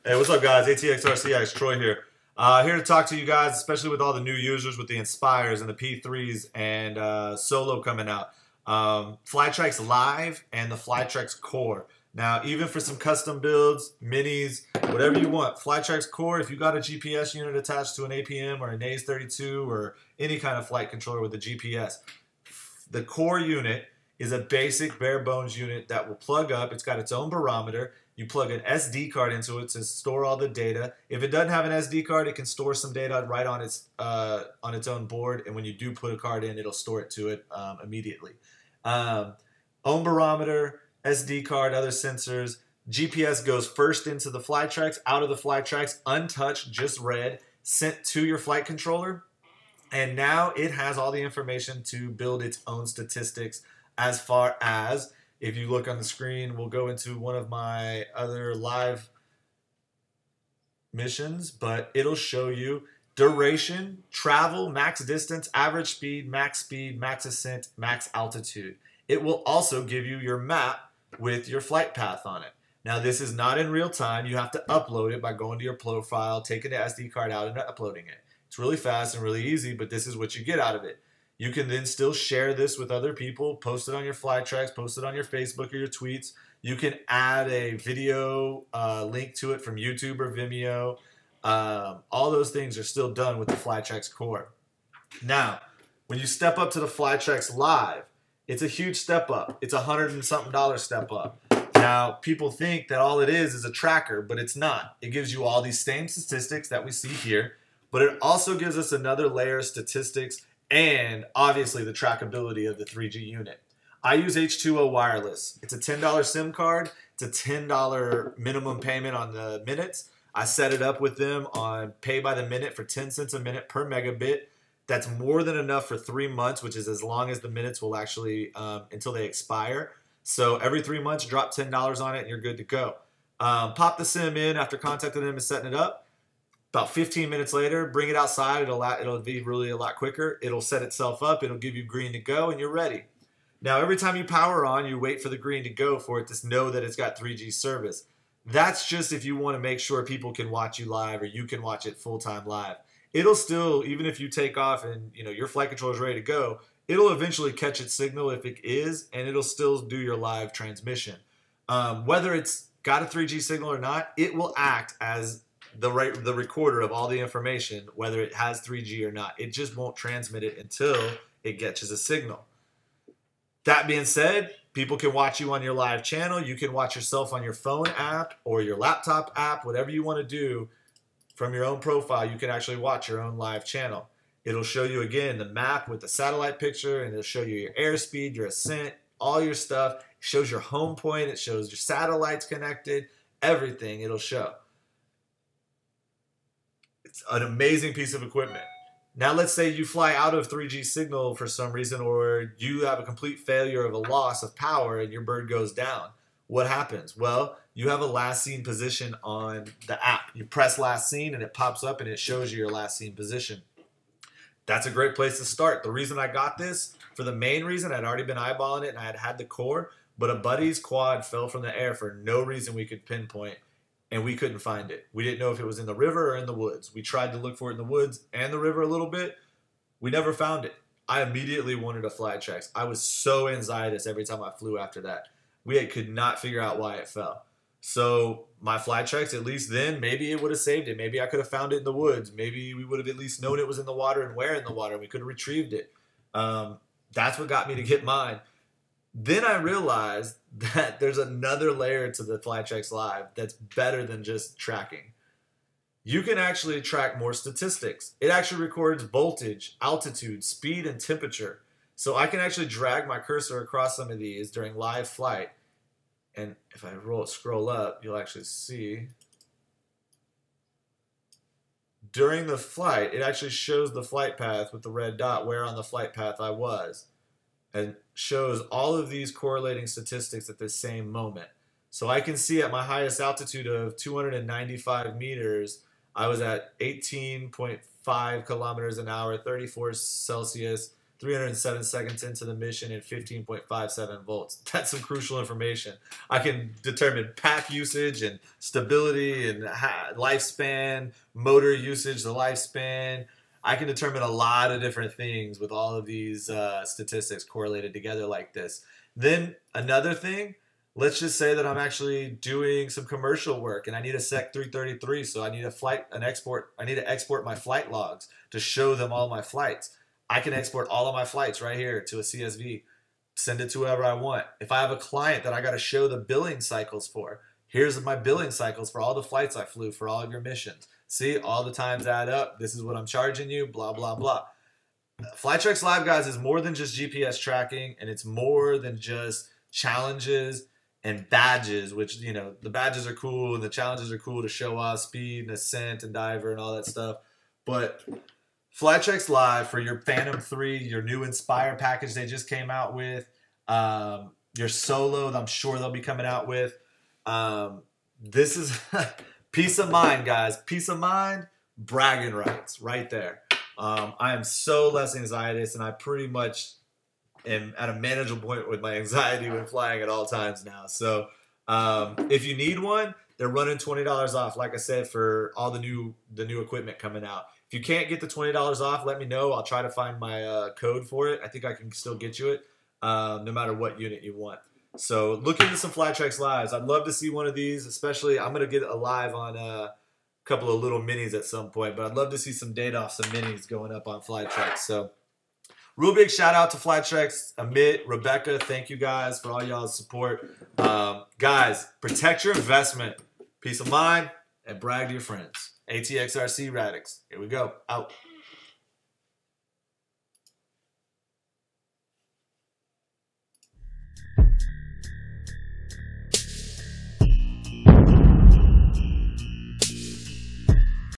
Hey, what's up, guys? ATx RC Addicts, Troy here. Here to talk to you guys, especially with all the new users with the Inspires and the P3s and Solo coming out. Flytrex Live and the Flytrex Core. Now, even for some custom builds, minis, whatever you want, Flytrex Core, if you got a GPS unit attached to an APM or an ATx or any kind of flight controller with a GPS, the Core unit is a basic bare bones unit that will plug up. It's got its own barometer. You plug an SD card into it to store all the data. If it doesn't have an SD card, it can store some data right on its own board. And when you do put a card in, it'll store it to it immediately. Own barometer, SD card, other sensors. GPS goes first into the Flytrex, out of the Flytrex, untouched, just read, sent to your flight controller. And now it has all the information to build its own statistics as far as, if you look on the screen, we'll go into one of my other live missions, but it'll show you duration, travel, max distance, average speed, max ascent, max altitude. It will also give you your map with your flight path on it. Now, this is not in real time. You have to upload it by going to your profile, taking the SD card out and uploading it. It's really fast and really easy, but this is what you get out of it. You can then still share this with other people, post it on your Flytrex, post it on your Facebook or your tweets. You can add a video link to it from YouTube or Vimeo. All those things are still done with the Flytrex Core. Now, when you step up to the Flytrex Live, it's a huge step up. It's $100 and something step up. Now, people think that all it is a tracker, but it's not. It gives you all these same statistics that we see here, but it also gives us another layer of statistics and obviously the trackability of the 3G unit. I use H2O Wireless. It's a $10 SIM card. It's a $10 minimum payment on the minutes. I set it up with them on pay by the minute for 10 cents a minute per megabit. That's more than enough for 3 months, which is as long as the minutes will actually, until they expire. So every 3 months, drop $10 on it and you're good to go. Pop the SIM in after contacting them and setting it up. About 15 minutes later, bring it outside. It'll be really a lot quicker. It'll set itself up. It'll give you green to go, and you're ready. Now, every time you power on, you wait for the green to go for it to know that it's got 3G service. That's just if you want to make sure people can watch you live or you can watch it full-time live. It'll still, even if you take off and your flight controller is ready to go, it'll eventually catch its signal if it is, and it'll still do your live transmission. Whether it's got a 3G signal or not, it will act as the recorder of all the information, whether it has 3G or not. It just won't transmit it until it catches a signal. That being said, people can watch you on your live channel. You can watch yourself on your phone app or your laptop app, whatever you want to do from your own profile. You can actually watch your own live channel. It'll show you, again, the map with the satellite picture, and it'll show you your airspeed, your ascent, all your stuff. It shows your home point. It shows your satellites connected, everything it'll show. It's an amazing piece of equipment. Now, let's say you fly out of 3G signal for some reason, or you have a complete failure of a loss of power and your bird goes down. What happens? Well, you have a last seen position on the app. You press last seen and it pops up and it shows you your last seen position. That's a great place to start. The reason I got this, for the main reason, I'd already been eyeballing it and I had had the Core, but a buddy's quad fell from the air for no reason we could pinpoint. And we couldn't find it. We didn't know if it was in the river or in the woods. We tried to look for it in the woods and the river a little bit. We never found it. I immediately wanted a Flytrex. I was so anxious every time I flew after that. We could not figure out why it fell. So my Flytrex, at least then, maybe it would have saved it. Maybe I could have found it in the woods. Maybe we would have at least known it was in the water and where in the water. We could have retrieved it. That's what got me to get mine. Then I realized that there's another layer to the Flytrex Live that's better than just tracking. You can actually track more statistics. It actually records voltage, altitude, speed, and temperature. So I can actually drag my cursor across some of these during live flight. And if I scroll up, you'll actually see. During the flight, it actually shows the flight path with the red dot, where on the flight path I was. And shows all of these correlating statistics at the same moment. So I can see at my highest altitude of 295 meters, I was at 18.5 kilometers an hour, 34 Celsius, 307 seconds into the mission and 15.57 volts. That's some crucial information. I can determine pack usage and stability and lifespan, motor usage, the lifespan. I can determine a lot of different things with all of these statistics correlated together like this. Then another thing, let's just say that I'm actually doing some commercial work and I need a Sec 333, so I need I need to export my flight logs to show them all my flights. I can export all of my flights right here to a CSV, send it to whoever I want. If I have a client that I got to show the billing cycles for, here's my billing cycles for all the flights I flew for all of your missions. See, all the times add up. This is what I'm charging you, blah, blah, blah. Flytrex Live, guys, is more than just GPS tracking, and it's more than just challenges and badges, which, you know, the badges are cool and the challenges are cool to show off speed and ascent and diver and all that stuff. But Flytrex Live for your Phantom 3, your new Inspire package they just came out with, your Solo, I'm sure they'll be coming out with. This is peace of mind, guys. Peace of mind, bragging rights right there. I am so less anxietous, and I pretty much am at a manageable point with my anxiety when flying at all times now. So if you need one, they're running $20 off, like I said, for all the new equipment coming out. If you can't get the $20 off, let me know. I'll try to find my code for it. I think I can still get you it, no matter what unit you want. So look into some Flytrex Lives. I'd love to see one of these, especially I'm going to get a live on a couple of little minis at some point, but I'd love to see some data off some minis going up on Flytrex. So real big shout out to Flytrex, Amit, Rebecca. Thank you guys for all y'all's support. Guys, protect your investment, peace of mind, and brag to your friends. ATx RC Addicts. Here we go. Out.